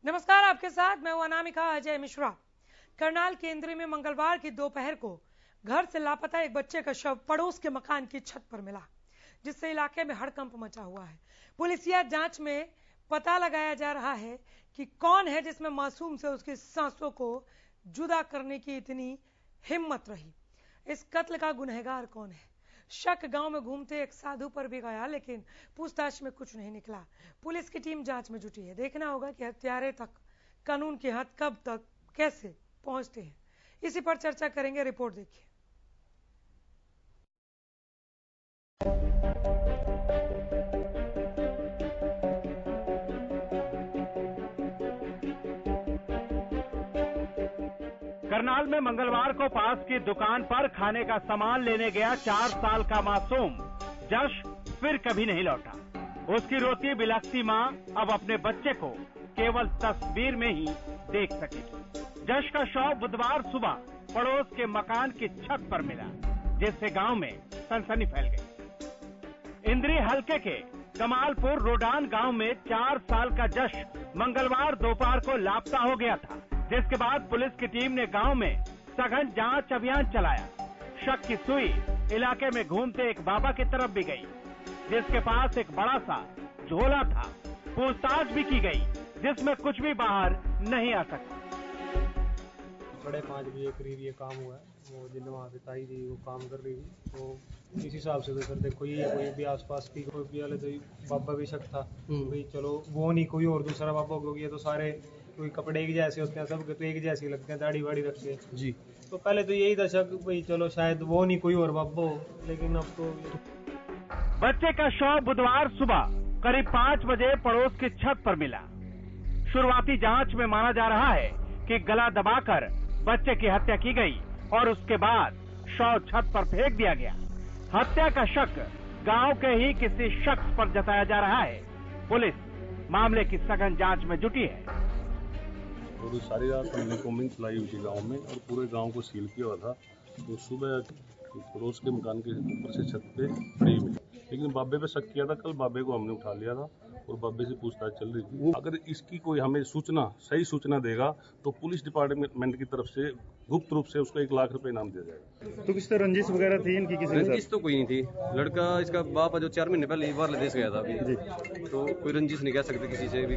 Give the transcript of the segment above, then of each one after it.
नमस्कार, आपके साथ मैं हूं अनामिका अजय मिश्रा। करनाल केंद्र में मंगलवार की दोपहर को घर से लापता एक बच्चे का शव पड़ोस के मकान की छत पर मिला, जिससे इलाके में हड़कंप मचा हुआ है। पुलिसिया जांच में पता लगाया जा रहा है कि कौन है जिसमें मासूम से उसकी सांसों को जुदा करने की इतनी हिम्मत रही। इस कत्ल का गुनहगार कौन है? शक गांव में घूमते एक साधु पर भी गया, लेकिन पूछताछ में कुछ नहीं निकला। पुलिस की टीम जांच में जुटी है। देखना होगा कि हत्यारे तक कानून के हाथ कब तक कैसे पहुंचते हैं। इसी पर चर्चा करेंगे। रिपोर्ट देखिए। करनाल में मंगलवार को पास की दुकान पर खाने का सामान लेने गया 4 साल का मासूम जश फिर कभी नहीं लौटा। उसकी रोती बिलखती मां अब अपने बच्चे को केवल तस्वीर में ही देख सकेगी। जश का शव बुधवार सुबह पड़ोस के मकान की छत पर मिला, जिससे गांव में सनसनी फैल गई। इंद्री हलके के कमालपुर रोडान गांव में 4 साल का जश मंगलवार दोपहर को लापता हो गया था, जिसके बाद पुलिस की टीम ने गांव में सघन जांच अभियान चलाया। शक की सुई इलाके में घूमते एक बाबा की तरफ भी गई, जिसके पास एक बड़ा सा झोला था। पूछताछ भी की गई, जिसमें कुछ भी बाहर नहीं आ सका। 5:30 बजे करीब ये काम हुआ है। वो जिन वहाँ पे ताई थी वो काम कर रही थी, तो इस हिसाब से तो सर देखो ये कोई भी आसपास की कोई भी वाले तो बाबा भी शक था भाई, चलो वो नहीं कोई और दूसरा बाबा, क्योंकि ये तो सारे कोई कपड़े एक जैसे होते हैं, सब तो एक जैसे लगते हैं, दाढ़ी वाड़ी रख के जी। तो पहले तो यही था शक भाई, चलो शायद वो नहीं कोई और बाबा हो, लेकिन अब तो बच्चे का शव बुधवार सुबह करीब 5 बजे पड़ोस की छत पर मिला। शुरुआती जांच में माना जा रहा है कि गला दबाकर बच्चे की हत्या की गई और उसके बाद शव छत पर फेंक दिया गया। हत्या का शक गांव के ही किसी शख्स पर जताया जा रहा है। पुलिस मामले की सघन जांच में जुटी है। पूरी सारी रात हमने कोमिंग चलाई हुई थी गांव में और पूरे गांव को सील किया हुआ था। तो सुबह पड़ोस के मकान के ऊपर से छत पे पड़ी मिली, लेकिन बाबे पे शक किया था। कल बाबे को हमने उठा लिया था और बाबे से पूछताछ चल रही थी। अगर इसकी कोई हमें सही सूचना देगा तो पुलिस डिपार्टमेंट की तरफ से गुप्त रूप से उसको 1 लाख रुपए इनाम दिया जाएगा। तो किस तरह रंजिश वगैरह थी इनकी? किसी रंजिश तो कोई नहीं थी। लड़का इसका बाप जो 4 महीने पहले बांग्लादेश गया था अभी, तो कोई रंजिश नहीं कह सकते किसी से भी।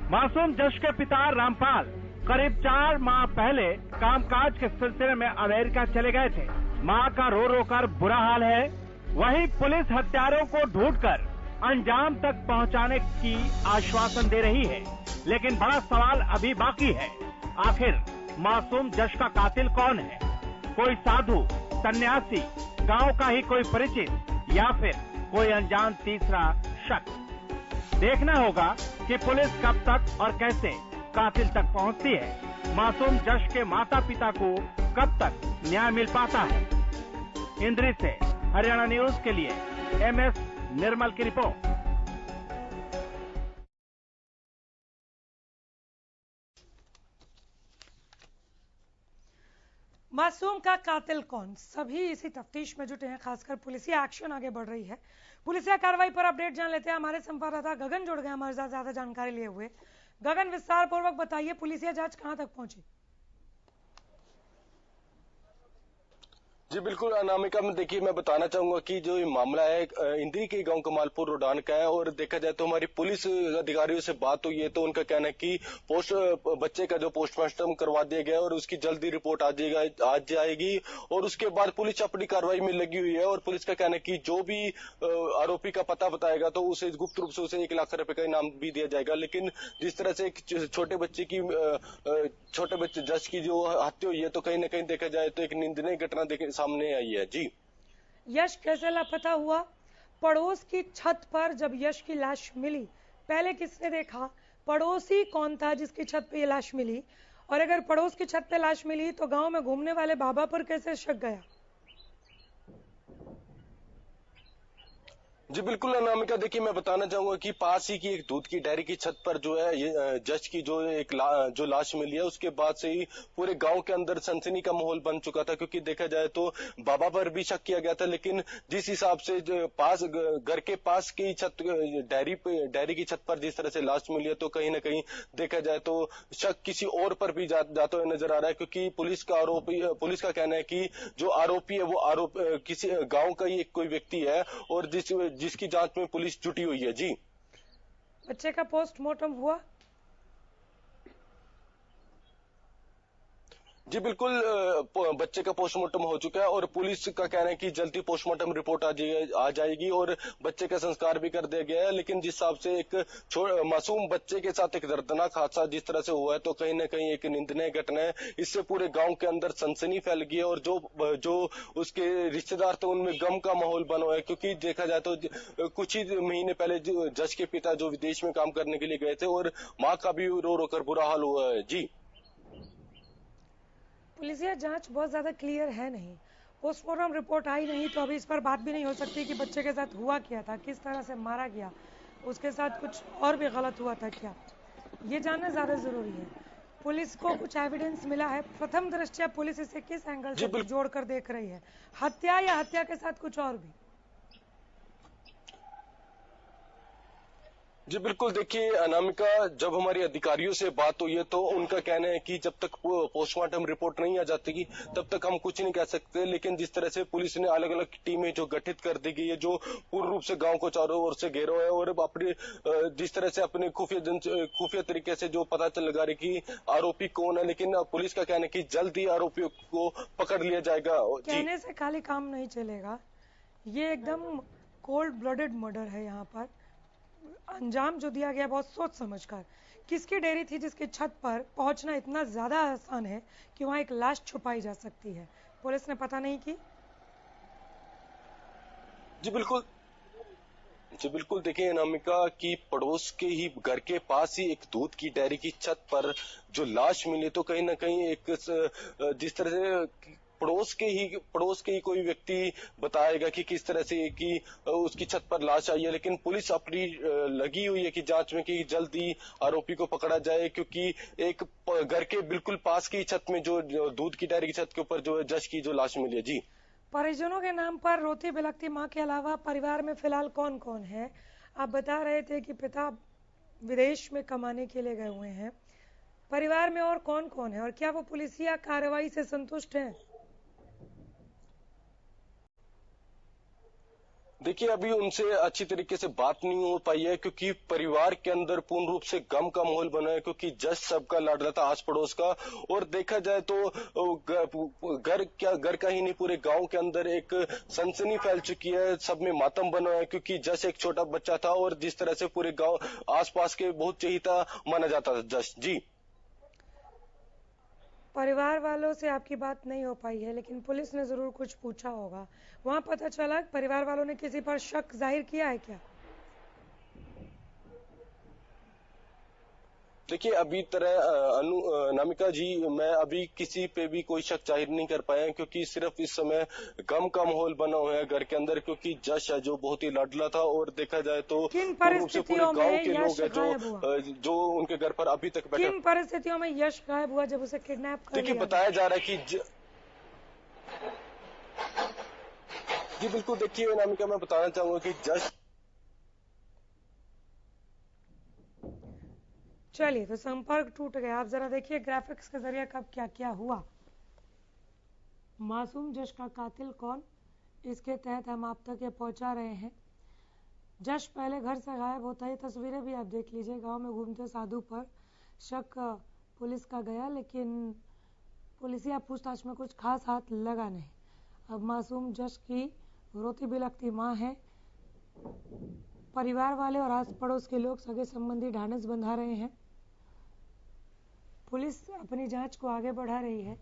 मासूम जश के पिता रामपाल करीब 4 माह पहले कामकाज के सिलसिले में अमेरिका चले गए थे। मां का रो रो कर बुरा हाल है। वहीं पुलिस हत्यारों को ढूंढकर अंजाम तक पहुंचाने की आश्वासन दे रही है, लेकिन बड़ा सवाल अभी बाकी है। आखिर मासूम जश का कातिल कौन है? कोई साधु, सन्यासी, गांव का ही कोई परिचित, या फिर कोई अनजान तीसरा शख्स? देखना होगा कि पुलिस कब तक और कैसे कातिल तक पहुंचती है। मासूम जश के माता पिता को कब तक न्याय मिल पाता है? इंद्री से हरियाणा न्यूज के लिए MS निर्मल की रिपोर्ट। मासूम का कातिल कौन? सभी इसी तफ्तीश में जुटे हैं। खासकर पुलिसिया एक्शन आगे बढ़ रही है। पुलिसिया कार्रवाई पर अपडेट जान लेते हैं। हमारे संवाददाता गगन जुड़ गए हमारे साथ ज्यादा जानकारी लिए हुए। गगन, विस्तार पूर्वक बताइए, पुलिसिया जांच कहां तक पहुंची? जी बिल्कुल अनामिका, में देखिए मैं बताना चाहूंगा कि जो ये मामला है इंद्री के गांव कमालपुर रोडान का है। और देखा जाए तो हमारी पुलिस अधिकारियों से बात हुई है तो उनका कहना है कि बच्चे का जो पोस्टमार्टम करवा दिया गया और उसकी जल्दी रिपोर्ट आज जाएगी और उसके बाद पुलिस अपनी कार्रवाई में लगी हुई है। और पुलिस का कहना है कि जो भी आरोपी का पता बताएगा तो उसे गुप्त रूप से उसे 1 लाख रुपए का इनाम भी दिया जाएगा। लेकिन जिस तरह से छोटे बच्चे जज की जो हत्या हुई है, तो कहीं ना कहीं देखा जाए तो एक निंदनीय घटना सामने आई है। जी, यश कैसे लापता हुआ? पड़ोस की छत पर जब यश की लाश मिली, पहले किसने देखा? पड़ोसी कौन था जिसकी छत पे ये लाश मिली? और अगर पड़ोस की छत पे लाश मिली तो गांव में घूमने वाले बाबा पर कैसे शक गया? जी बिल्कुल अनामिका, देखिए मैं बताना चाहूंगा कि पास ही की एक दूध की डेयरी की छत पर जो है ये जज की जो जो लाश मिली है, उसके बाद से ही पूरे गांव के अंदर सनसनी का माहौल बन चुका था। क्योंकि देखा जाए तो बाबा पर भी शक किया गया था, लेकिन जिस हिसाब से जो पास घर के पास की छत डेयरी की छत पर जिस तरह से लाश मिली है, तो कहीं ना कहीं देखा जाए तो शक किसी और पर भी जाता हुआ नजर आ रहा है। क्योंकि पुलिस का कहना है कि जो आरोपी है वो किसी गाँव का ही एक कोई व्यक्ति है और जिसकी जांच में पुलिस जुटी हुई है। जी, बच्चे का पोस्टमार्टम हुआ? जी बिल्कुल, बच्चे का पोस्टमार्टम हो चुका है और पुलिस का कहना है कि जल्दी पोस्टमार्टम रिपोर्ट आ जाएगी और बच्चे का संस्कार भी कर दिया गया है। लेकिन जिस हिसाब से एक मासूम बच्चे के साथ एक दर्दनाक हादसा जिस तरह से हुआ है, तो कहीं ना कहीं एक निंदनीय घटना है। इससे पूरे गांव के अंदर सनसनी फैल गई है और जो उसके रिश्तेदार थे उनमें गम का माहौल बना हुआ है। क्योंकि देखा जाए तो कुछ ही महीने पहले जज के पिता जो विदेश में काम करने के लिए गए थे और माँ का भी रो रो कर बुरा हाल हुआ है। जी, पुलिसिया जांच बहुत ज्यादा क्लियर है नहीं, पोस्टमार्टम रिपोर्ट आई नहीं, तो अभी इस पर बात भी नहीं हो सकती कि बच्चे के साथ हुआ क्या था, किस तरह से मारा गया, उसके साथ कुछ और भी गलत हुआ था क्या, ये जानना ज्यादा जरूरी है। पुलिस को कुछ एविडेंस मिला है, प्रथम दृष्टया पुलिस इसे किस एंगल से जोड़कर देख रही है, हत्या या हत्या के साथ कुछ और भी? जी बिल्कुल, देखिए अनामिका, जब हमारे अधिकारियों से बात हुई है तो उनका कहना है कि जब तक पोस्टमार्टम रिपोर्ट नहीं आ जाती तब तक हम कुछ नहीं कह सकते। लेकिन जिस तरह से पुलिस ने अलग अलग टीमें जो गठित कर दी गई है, जो पूर्ण रूप से गांव को चारों ओर से घेरा है और अपने जिस तरह से अपने खुफिया तरीके से जो पता चल लगा रही कि आरोपी कौन है, लेकिन पुलिस का कहना है कि जल्द ही आरोपियों को पकड़ लिया जाएगा। कहने से खाली काम नहीं चलेगा, ये एकदम कोल्ड ब्लडेड मर्डर है। यहाँ पर अंजाम जो दिया गया बहुत सोच समझकर। किसकी डेयरी थी जिसकी छत पर पहुंचना इतना ज्यादा आसान है कि वहां एक लाश छुपाई जा सकती है? पुलिस ने पता नहीं की? जी बिल्कुल, देखिए अनामिका की पड़ोस के ही घर के पास ही एक दूध की डेयरी की छत पर जो लाश मिली, तो कहीं ना कहीं एक जिस तरह से पड़ोस के ही कोई व्यक्ति बताएगा कि किस तरह से कि उसकी छत पर लाश आई है। लेकिन पुलिस अपनी लगी हुई है कि जांच में कि जल्द ही आरोपी को पकड़ा जाए। क्योंकि एक घर के बिल्कुल पास की छत में जो दूध की डेयरी की छत के ऊपर जो जज की जो लाश मिली है। जी, परिजनों के नाम पर रोती बिलखती मां के अलावा परिवार में फिलहाल कौन कौन है? आप बता रहे थे कि पिता विदेश में कमाने के लिए गए हुए हैं, परिवार में और कौन कौन है और क्या वो पुलिसिया कार्रवाई से संतुष्ट हैं? देखिए अभी उनसे अच्छी तरीके से बात नहीं हो पाई है, क्योंकि परिवार के अंदर पूर्ण रूप से गम का माहौल बना है। क्योंकि जज सबका लाडला था आस पड़ोस का, और देखा जाए तो घर का ही नहीं पूरे गांव के अंदर एक सनसनी फैल चुकी है, सब में मातम बना है। क्योंकि जज एक छोटा बच्चा था और जिस तरह से पूरे गांव आसपास के बहुत चहेता माना जाता था जज। जी, परिवार वालों से आपकी बात नहीं हो पाई है, लेकिन पुलिस ने जरूर कुछ पूछा होगा। वहां पता चला परिवार वालों ने किसी पर शक जाहिर किया है क्या? देखिए अभी अनामिका जी, मैं अभी किसी पे भी कोई शक जाहिर नहीं कर पाया, क्योंकि सिर्फ इस समय गम का माहौल बना हुआ है घर के अंदर। क्योंकि जज है जो बहुत ही लाडला था, और देखा जाए तो किन पूर्ण से पूरे परिस्थितियों गांव में के यश लोग हैं जो उनके घर पर अभी तक बैठे। किन परिस्थितियों में यश गायब हुआ जब उसे किडनैप कर देखिए लिया? बताया जा रहा है कि जी बिल्कुल, देखिए अनामिका, मैं बताना चाहूंगा कि जज। चलिए, तो संपर्क टूट गया। आप जरा देखिए ग्राफिक्स के जरिए कब क्या क्या हुआ। मासूम जश का कातिल कौन, इसके तहत हम आप तक ये पहुंचा रहे हैं। जश पहले घर से गायब होता है, तस्वीरें भी आप देख लीजिए। गांव में घूमते साधु पर शक पुलिस का गया, लेकिन पुलिसिया पूछताछ में कुछ खास हाथ लगा नहीं। अब मासूम जश की रोती बिलखती मां है, परिवार वाले और आस पड़ोस के लोग सगे संबंधी ढांढस बंधा रहे हैं। पुलिस अपनी जांच को आगे बढ़ा रही है,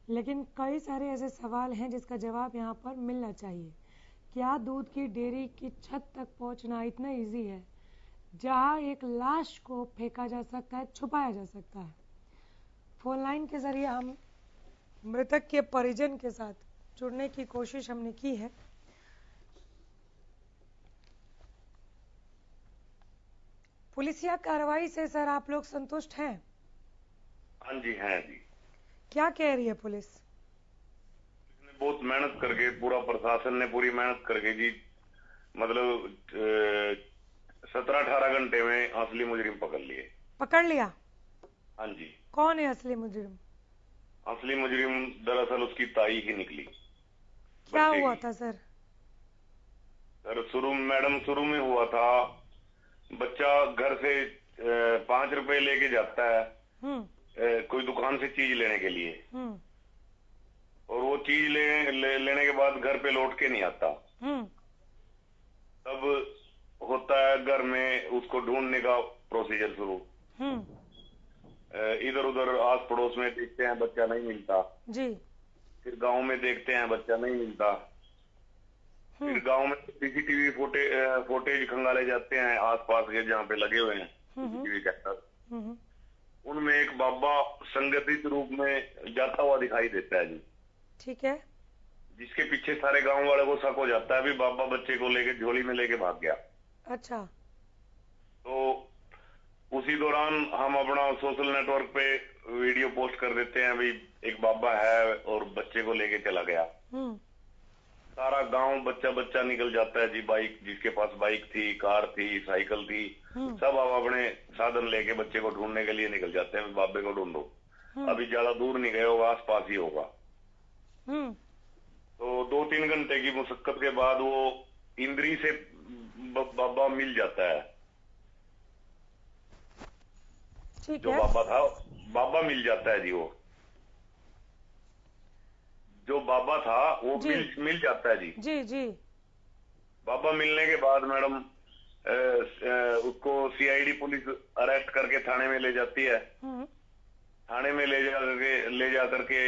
लेकिन कई सारे ऐसे सवाल हैं जिसका जवाब यहाँ पर मिलना चाहिए। क्या दूध की डेयरी की छत तक पहुंचना इतना इजी है जहां एक लाश को फेंका जा सकता है, छुपाया जा सकता है? फोन लाइन के जरिए हम मृतक के परिजन के साथ जुड़ने की कोशिश हमने की है। पुलिसिया कार्रवाई से सर आप लोग संतुष्ट हैं? हाँ जी, हैं जी। क्या कह रही है पुलिस? बहुत मेहनत करके, पूरा प्रशासन ने पूरी मेहनत करके जी, मतलब 17-18 घंटे में असली मुजरिम पकड़ लिए। पकड़ लिया? हाँ जी। कौन है असली मुजरिम? असली मुजरिम दरअसल उसकी ताई ही निकली। क्या हुआ था सर? सर शुरू में हुआ था, बच्चा घर से 5 रुपए लेके जाता है कोई दुकान से चीज लेने के लिए, और वो चीज लेने के बाद घर पे लौट के नहीं आता। तब होता है घर में उसको ढूंढने का प्रोसीजर शुरू। इधर उधर आस पड़ोस में देखते हैं, बच्चा नहीं मिलता जी। फिर गांव में देखते हैं, बच्चा नहीं मिलता। फिर गांव में सीसीटीवी फुटेज खंगाले जाते हैं आसपास के जहाँ पे लगे हुए हैं सीसीटीवी कैमरा। उनमें एक बाबा संगठित रूप में जाता हुआ दिखाई देता है जी। ठीक है। जिसके पीछे सारे गांव वाले को शक हो जाता है, अभी बाबा बच्चे को लेके झोली में लेके भाग गया। अच्छा। तो उसी दौरान हम अपना सोशल नेटवर्क पे वीडियो पोस्ट कर देते हैं, अभी एक बाबा है और बच्चे को लेके चला गया। सारा गांव बच्चा निकल जाता है जी। बाइक, जिसके पास बाइक थी, कार थी, साइकिल थी, सब अब अपने साधन लेके बच्चे को ढूंढने के लिए निकल जाते हैं। बाबे को ढूंढो, अभी ज्यादा दूर नहीं गए होगा, आस पास ही होगा। तो 2-3 घंटे की मुशक्कत के बाद वो इंद्री से बाबा मिल जाता है। जो बाबा था, बाबा मिल जाता है जी। वो जो बाबा था वो मिल जाता है जी। जी जी। बाबा मिलने के बाद मैडम उसको सीआईडी पुलिस अरेस्ट करके थाने में ले जाती है। थाने में ले जा करके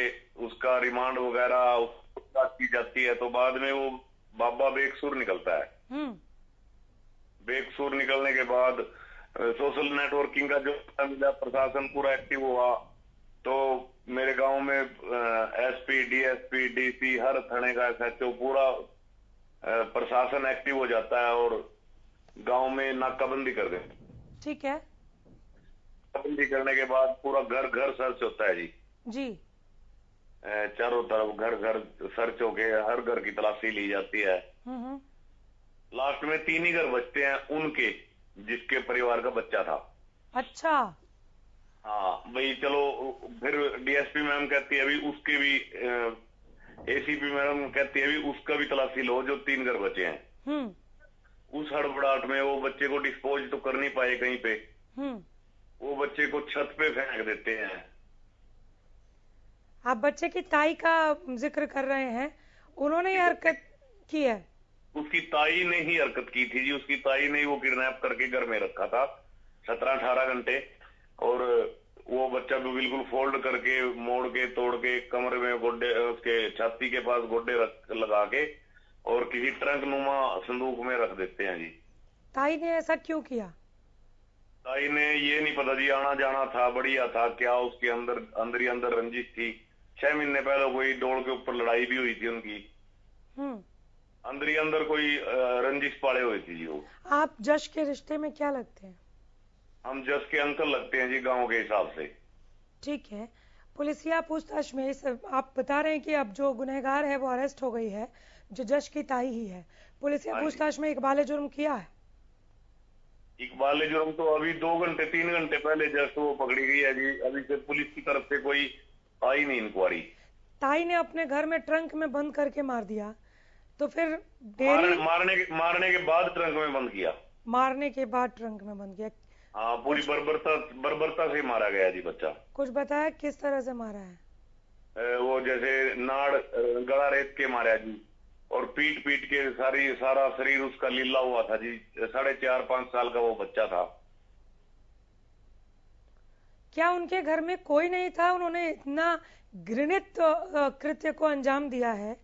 उसका रिमांड वगैरह की जाती है। तो बाद में वो बाबा बेकसूर निकलता है। बेकसूर निकलने के बाद सोशल नेटवर्किंग का जो मिला, प्रशासन पूरा एक्टिव हुआ। तो मेरे गांव में एसपी, डीएसपी, डीसी, हर थाने का एसएचओ, पूरा प्रशासन एक्टिव हो जाता है और गांव में नाकाबंदी कर देते। ठीक है। नाकाबंदी करने के बाद पूरा घर घर सर्च होता है जी। जी। चारों तरफ घर घर सर्च होके हर घर की तलाशी ली जाती है। लास्ट में 3 ही घर बचते हैं उनके, जिसके परिवार का बच्चा था। अच्छा। हाँ भाई, चलो। फिर डीएसपी मैम कहती है अभी उसके भी, एसीपी मैडम कहती है अभी उसका भी तलाशी लो, जो 3 घर बचे हैं। उस हड़बड़ाहट में वो बच्चे को डिस्पोज तो कर नहीं पाए कहीं पे, वो बच्चे को छत पे फेंक देते हैं। आप बच्चे की ताई का जिक्र कर रहे हैं, उन्होंने ये हरकत की है? उसकी ताई ने ही हरकत की थी जी। उसकी ताई ने वो किडनैप करके घर में रखा था 17-18 घंटे, और वो बच्चा भी बिल्कुल फोल्ड करके, मोड़ के, तोड़ के, कमरे में गोड्डे, उसके छाती के पास गोड्डे लगा के और किसी ट्रंक नुमा संदूक में रख देते हैं जी। ताई ने ऐसा क्यों किया? ताई ने ये नहीं पता जी, आना जाना था, बढ़िया था क्या, उसके अंदर ही अंदर रंजिश थी। 6 महीने पहले कोई डोल के ऊपर लड़ाई भी हुई थी उनकी। अंदर ही अंदर कोई रंजिश पाले हुए थी जी वो। आप जश के रिश्ते में क्या लगते हैं? हम जश के अंकल लगते हैं जी, गांव के हिसाब से। ठीक है। पुलिसिया पूछताछ में आप बता रहे हैं कि अब जो गुनहगार है वो अरेस्ट हो गई है, जो जश की ताई ही है। पुलिसिया पूछताछ में इकबाल जुर्म किया है? इकबाल जुर्म तो अभी 2-3 घंटे पहले जस्ट वो पकड़ी गई है जी। अभी से पुलिस की तरफ से कोई आई नहीं इंक्वायरी। ताई ने अपने घर में ट्रंक में बंद करके मार दिया, तो फिर मारने के बाद ट्रंक में बंद किया। मारने के बाद ट्रंक में बंद किया। हाँ, पूरी बर्बरता से मारा गया जी बच्चा। कुछ बताया किस तरह से मारा है? वो जैसे नाड़ गला रेत के मारा जी, और पीट के सारा शरीर उसका लीला हुआ था जी। 4.5-5 साल का वो बच्चा था। क्या उनके घर में कोई नहीं था? उन्होंने इतना घृणित कृत्य को अंजाम दिया है?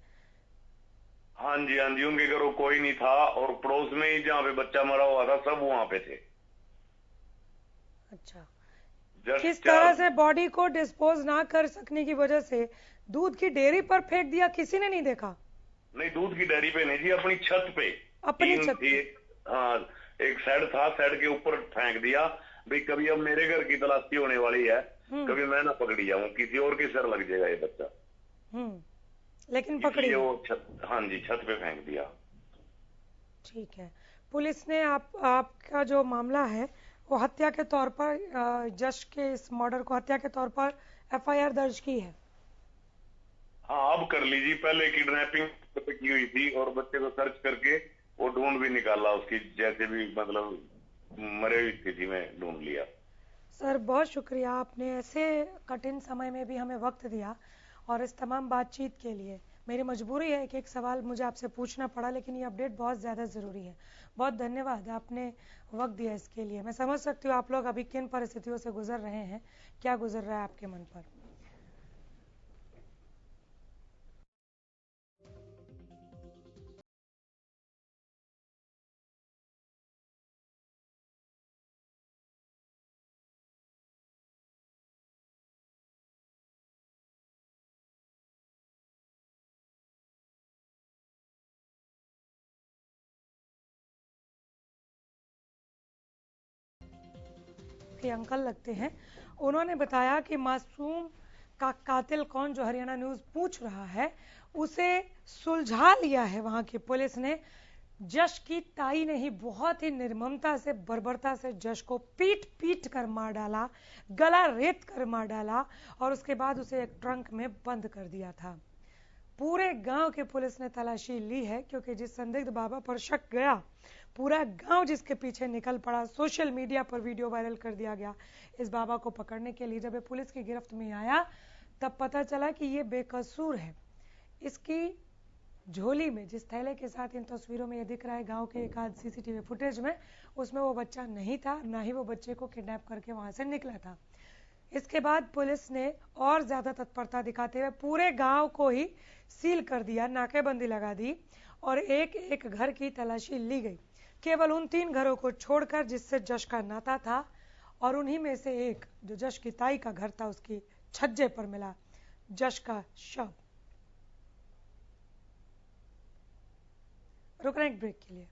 हाँ जी, उनके घरों कोई नहीं था, और पड़ोस में ही जहाँ पे बच्चा मरा हुआ था सब वहाँ पे थे। अच्छा। किस तरह से बॉडी को डिस्पोज ना कर सकने की वजह से दूध की डेयरी पर फेंक दिया, किसी ने नहीं देखा? नहीं, दूध की डेयरी पे नहीं जी, अपनी छत पे। अपनी छत पे? हाँ, एक शेड था, शेड के ऊपर फेंक दिया भाई कभी अब मेरे घर की तलाशी होने वाली है, कभी मैं ना पकड़ी जाऊं, किसी और की सर लग जाएगा ये बच्चा। लेकिन पकड़ी वो हाँ जी छत पे फेंक दिया। ठीक है, पुलिस ने आपका जो मामला है वो हत्या के तौर पर, जश के इस मर्डर को हत्या के तौर पर एफआईआर दर्ज की है। हाँ अब कर लीजिए, पहले किडनैपिंग की हुई थी और बच्चे को सर्च करके वो ढूंढ भी निकाला, उसकी जैसे भी मतलब मरे हुई स्थिति में ढूंढ लिया। सर बहुत शुक्रिया, आपने ऐसे कठिन समय में भी हमें वक्त दिया और इस तमाम बातचीत के लिए। मेरी मजबूरी है कि एक सवाल मुझे आपसे पूछना पड़ा, लेकिन ये अपडेट बहुत ज़्यादा ज़रूरी है। बहुत धन्यवाद, आपने वक्त दिया इसके लिए। मैं समझ सकती हूँ आप लोग अभी किन परिस्थितियों से गुजर रहे हैं, क्या गुजर रहा है आपके मन पर। अंकल लगते हैं, उन्होंने बताया कि मासूम का कातिल कौन, जो हरियाणा न्यूज पूछ रहा है, उसे सुलझा लिया है वहां की पुलिस ने। जश की ताई ने ही बहुत ही निर्ममता से, बर्बरता से जश को पीट पीट कर मार डाला, गला रेत कर मार डाला और उसके बाद उसे एक ट्रंक में बंद कर दिया था। पूरे गांव की पुलिस ने तलाशी ली है, क्योंकि जिस संदिग्ध बाबा पर शक गया, पूरा गांव जिसके पीछे निकल पड़ा, सोशल मीडिया पर वीडियो वायरल कर दिया गया इस बाबा को पकड़ने के लिए। जब ये पुलिस की गिरफ्त में आया तब पता चला कि ये बेकसूर है। इसकी झोली में जिस थैले के साथ इन तस्वीरों में ये दिख रहा है गांव के एक आध सीसीटीवी फुटेज में, उसमें वो बच्चा नहीं था, ना ही वो बच्चे को किडनैप करके वहां से निकला था। इसके बाद पुलिस ने और ज्यादा तत्परता दिखाते हुए पूरे गांव को ही सील कर दिया, नाकेबंदी लगा दी और एक एक घर की तलाशी ली गई, केवल उन 3 घरों को छोड़कर जिससे जश का नाता था, और उन्हीं में से एक जो जश की ताई का घर था, उसकी छज्जे पर मिला जश का शव। रुक रहे हैं एक ब्रेक के लिए।